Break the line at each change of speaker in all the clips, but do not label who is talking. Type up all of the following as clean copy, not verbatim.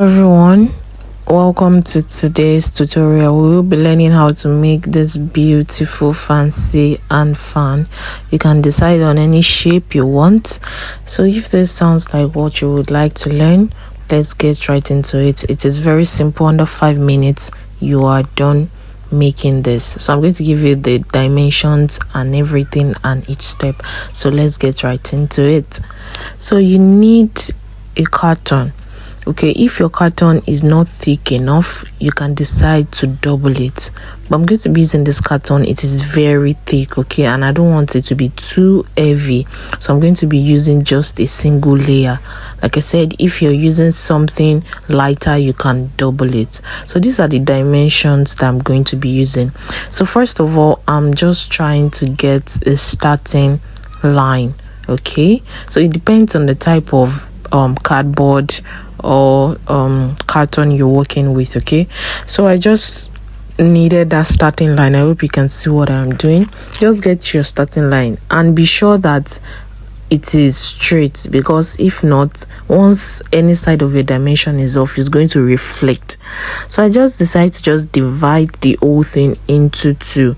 Everyone, welcome to today's tutorial. We will be learning how to make this beautiful fancy hand fan. You can decide on any shape you want. So if this sounds like what you would like to learn, let's get right into it. It is very simple. Under 5 minutes you are done making this. So I'm going to give you the dimensions and everything and each step. So let's get right into it. So you need a carton. Okay, if your carton is not thick enough, you can decide to double it. But I'm going to be using this carton. It is very thick, okay, and I don't want it to be too heavy, so I'm going to be using just a single layer. Like I said, if you're using something lighter, you can double it. So these are the dimensions that I'm going to be using. So first of all, I'm just trying to get a starting line. Okay, so it depends on the type of cardboard or carton you're working with. Okay, so I just needed that starting line. I hope you can see what I'm doing. Just get your starting line and be sure that it is straight, because if not, once any side of your dimension is off, it's going to reflect. So I just decided to just divide the whole thing into two,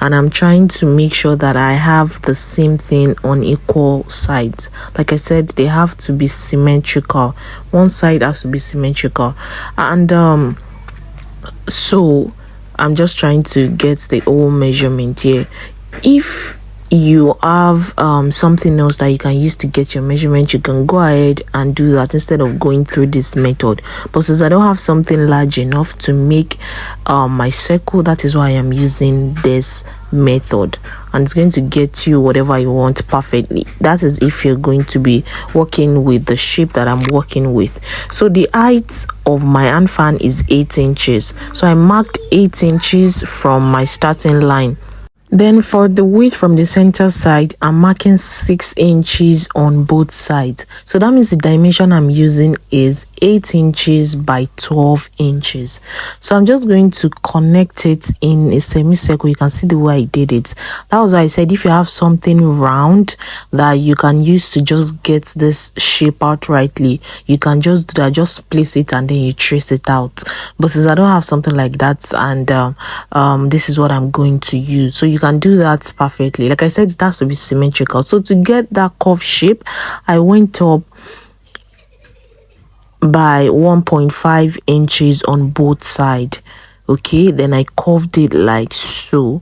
and I'm trying to make sure that I have the same thing on equal sides. Like I said, they have to be symmetrical. One side has to be symmetrical, and so I'm just trying to get the whole measurement here. If you have something else that you can use to get your measurement, you can go ahead and do that instead of going through this method. But since I don't have something large enough to make my circle, that is why I am using this method, and it's going to get you whatever you want perfectly. That is if you're going to be working with the shape that I'm working with. So the height of my hand fan is 8 inches, so I marked 8 inches from my starting line. Then for the width from the center side, I'm marking 6 inches on both sides. So that means the dimension I'm using is 8 inches by 12 inches. So I'm just going to connect it in a semicircle. You can see the way I did it. That was why I said if you have something round that you can use to just get this shape out rightly, you can just do that. Just place it and then you trace it out. But since I don't have something like that, and this is what I'm going to use, so you can do that perfectly. Like I said, it has to be symmetrical. So to get that curve shape, I went up by 1.5 inches on both sides. Okay, then I curved it like so.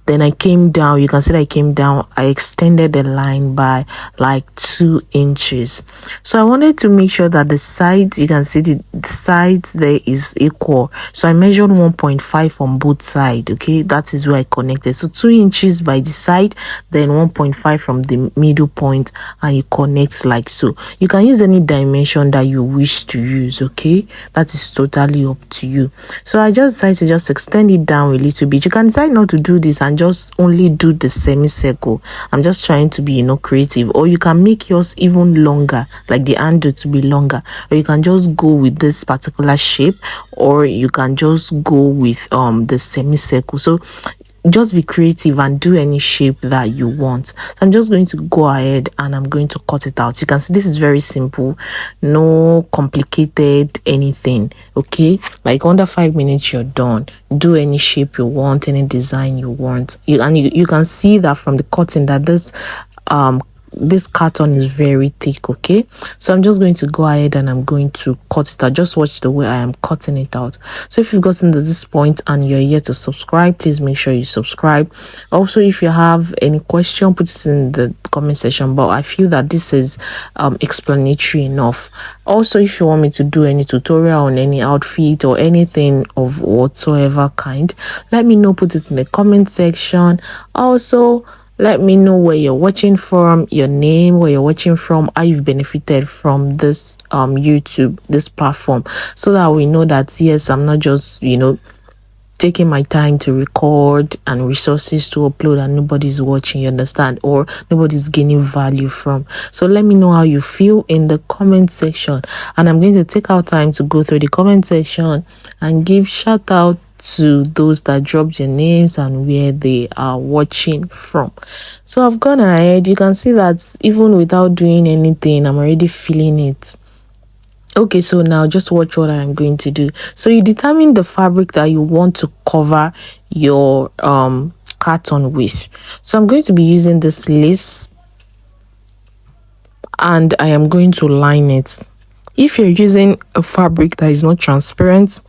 Then I came down. You can see that I came down. I extended the line by like 2 inches. So I wanted to make sure that the sides, you can see the sides there is equal. So I measured 1.5 on both sides. Okay, that is where I connected. So 2 inches by the side, then 1.5 from the middle point, and you connect like so. You can use any dimension that you wish to use. Okay, that is totally up to you. So I just decided to just extend it down a little bit. You can decide not to do this and just only do the semicircle. I'm just trying to be creative. Or you can make yours even longer, like the handle to be longer, or you can just go with this particular shape, or you can just go with the semicircle. So just be creative and do any shape that you want. So I'm just going to go ahead and I'm going to cut it out. You can see this is very simple, no complicated anything. Okay, like under 5 minutes you're done. Do any shape you want, any design you want. You can see that from the cutting that this carton is very thick. Okay, so I'm just going to go ahead and I'm going to cut it out. Just watch the way I am cutting it out. So if you've gotten to this point and you're yet to subscribe, please make sure you subscribe. Also, if you have any question, put it in the comment section, but I feel that this is explanatory enough. Also, if you want me to do any tutorial on any outfit or anything of whatsoever kind, let me know. Put it in the comment section. Also, let me know where you're watching from, your name, where you're watching from, how you've benefited from this YouTube, this platform, so that we know that yes, I'm not just taking my time to record and resources to upload and nobody's watching, you understand, or nobody's gaining value from. So let me know how you feel in the comment section, and I'm going to take our time to go through the comment section and give shout out to those that dropped their names and where they are watching from. So I've gone ahead. You can see that even without doing anything, I'm already feeling it. Okay, so now just watch what I'm going to do. So you determine the fabric that you want to cover your carton with. So I'm going to be using this lace, and I am going to line it. If you're using a fabric that is not transparent,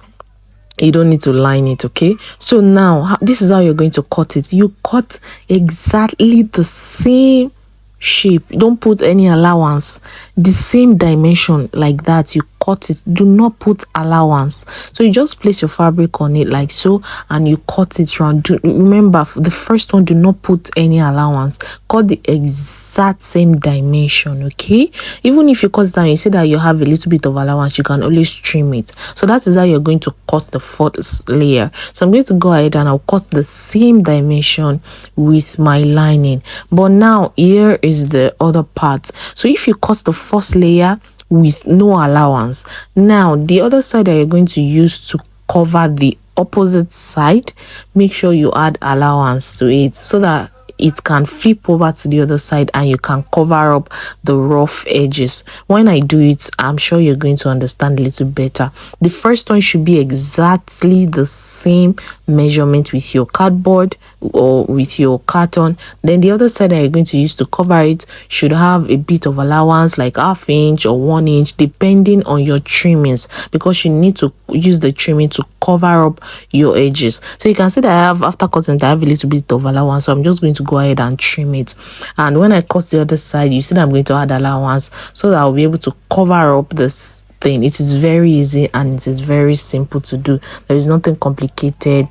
you don't need to line it. Okay, so now this is how you're going to cut it. You cut exactly the same shape, don't put any allowance, the same dimension like that. You cut it, do not put allowance. So you just place your fabric on it like so, and you cut it round. Remember, the first one, do not put any allowance, cut the exact same dimension. Okay, even if you cut down, you see that you have a little bit of allowance, you can always trim it. So that is how you're going to cut the fourth layer. So I'm going to go ahead and I'll cut the same dimension with my lining. But now here is the other part. So if you cut the first layer with no allowance, now the other side that you're going to use to cover the opposite side, make sure you add allowance to it so that it can flip over to the other side and you can cover up the rough edges. When I do it, I'm sure you're going to understand a little better. The first one should be exactly the same measurement with your cardboard or with your carton. Then the other side that you're going to use to cover it should have a bit of allowance, like 1/2 inch or 1 inch, depending on your trimmings, because you need to use the trimming to cover up your edges. So you can see that I have, after cutting, I have a little bit of allowance, so I'm just going to go ahead and trim it. And when I cut the other side, you see that I'm going to add allowance so that I'll be able to cover up this thing. It is very easy and it is very simple to do. There is nothing complicated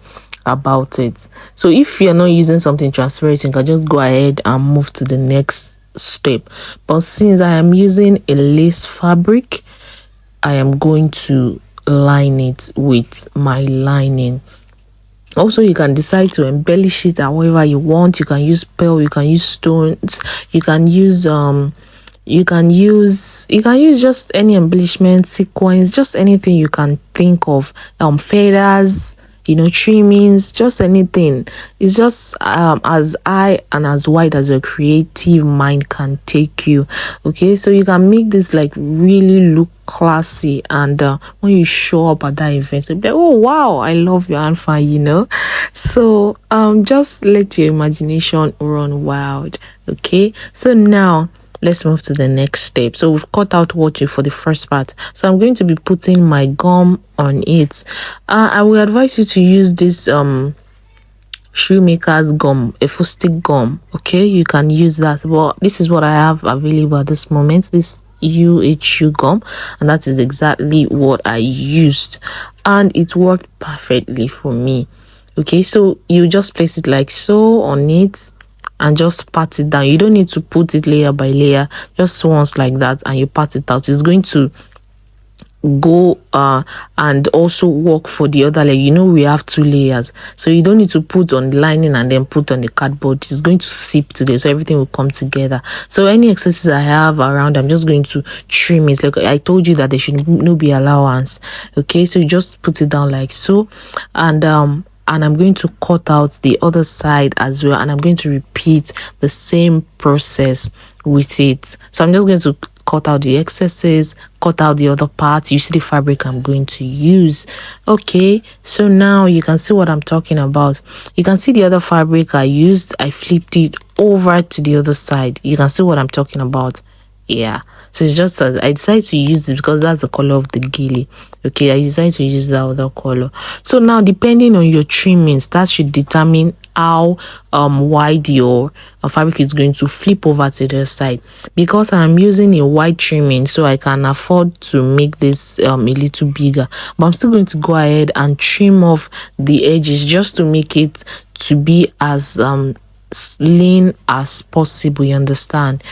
about it. So if you're not using something transparent, you can just go ahead and move to the next step. But since I am using a lace fabric, I am going to line it with my lining. Also, you can decide to embellish it however you want. You can use pearl, you can use stones, you can use just any embellishment, sequins, just anything you can think of, feathers, trimmings, just anything. It's just as high and as wide as your creative mind can take you. Okay, so you can make this like really look classy, and when you show up at that event, they'll be like, oh wow, I love your handfan, So just let your imagination run wild. Okay, so now let's move to the next step. So we've cut out watching for the first part, so I'm going to be putting my gum on it. I will advise you to use this shoemaker's gum, a full stick gum. Okay, you can use that, but this is what I have available at this moment, this UHU gum, and that is exactly what I used, and it worked perfectly for me. Okay, so you just place it like so on it and just pat it down. You don't need to put it layer by layer, just once like that, and you pat it out. It's going to go and also work for the other layer. We have 2 layers, so you don't need to put on the lining and then put on the cardboard. It's going to seep today, so everything will come together. So any excesses I have around, I'm just going to trim it. Like I told you that there should no be allowance. Okay, so you just put it down like so, and I'm going to cut out the other side as well, and I'm going to repeat the same process with it. So I'm just going to cut out the excesses, cut out the other parts. You see the fabric I'm going to use. Okay, so now you can see what I'm talking about. You can see the other fabric I used, I flipped it over to the other side. You can see what I'm talking about. Yeah, so it's just I decided to use it because that's the color of the gilly. Okay, I decided to use that other color. So now, depending on your trimmings, that should determine how wide your fabric is going to flip over to the side. Because I'm using a wide trimming, so I can afford to make this a little bigger, but I'm still going to go ahead and trim off the edges just to make it to be as lean as possible, you understand?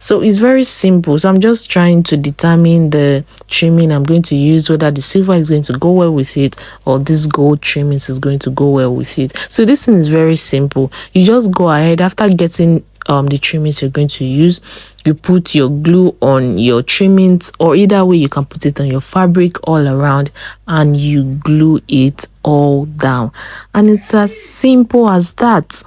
So it's very simple. So I'm just trying to determine the trimming I'm going to use, whether the silver is going to go well with it or this gold trimmings is going to go well with it. So this thing is very simple. You just go ahead, after getting the trimmings you're going to use, you put your glue on your trimmings, or either way you can put it on your fabric all around, and you glue it all down, and it's as simple as that.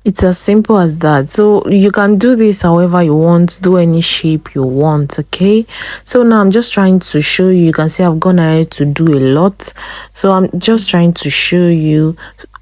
It's as simple as that. So you can do this however you want, do any shape you want. Okay, so now I'm just trying to show you. You can see I've gone ahead to do a lot, so I'm just trying to show you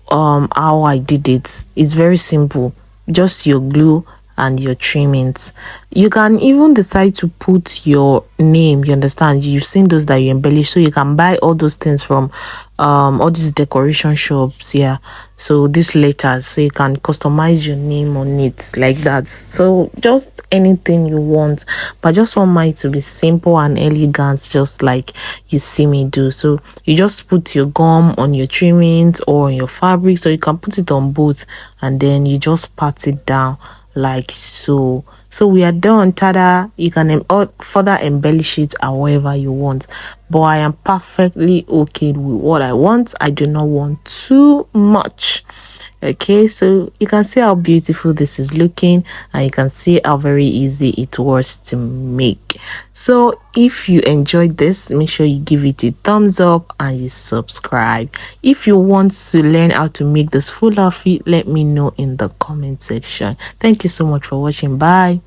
how I did it. It's very simple, just your glue and your trimmings. You can even decide to put your name, you understand, you've seen those that you embellish, so you can buy all those things from all these decoration shops. Yeah, so these letters, so you can customize your name on it like that. So just anything you want, but I just want mine to be simple and elegant, just like you see me do. So you just put your gum on your trimmings or on your fabric, so you can put it on both, and then you just pat it down like so. So we are done. Tada! You can further embellish it however you want, but I am perfectly okay with what I want. I do not want too much. Okay, so you can see how beautiful this is looking, and you can see how very easy it was to make. So if you enjoyed this, make sure you give it a thumbs up and you subscribe. If you want to learn how to make this full outfit, let me know in the comment section. Thank you so much for watching. Bye.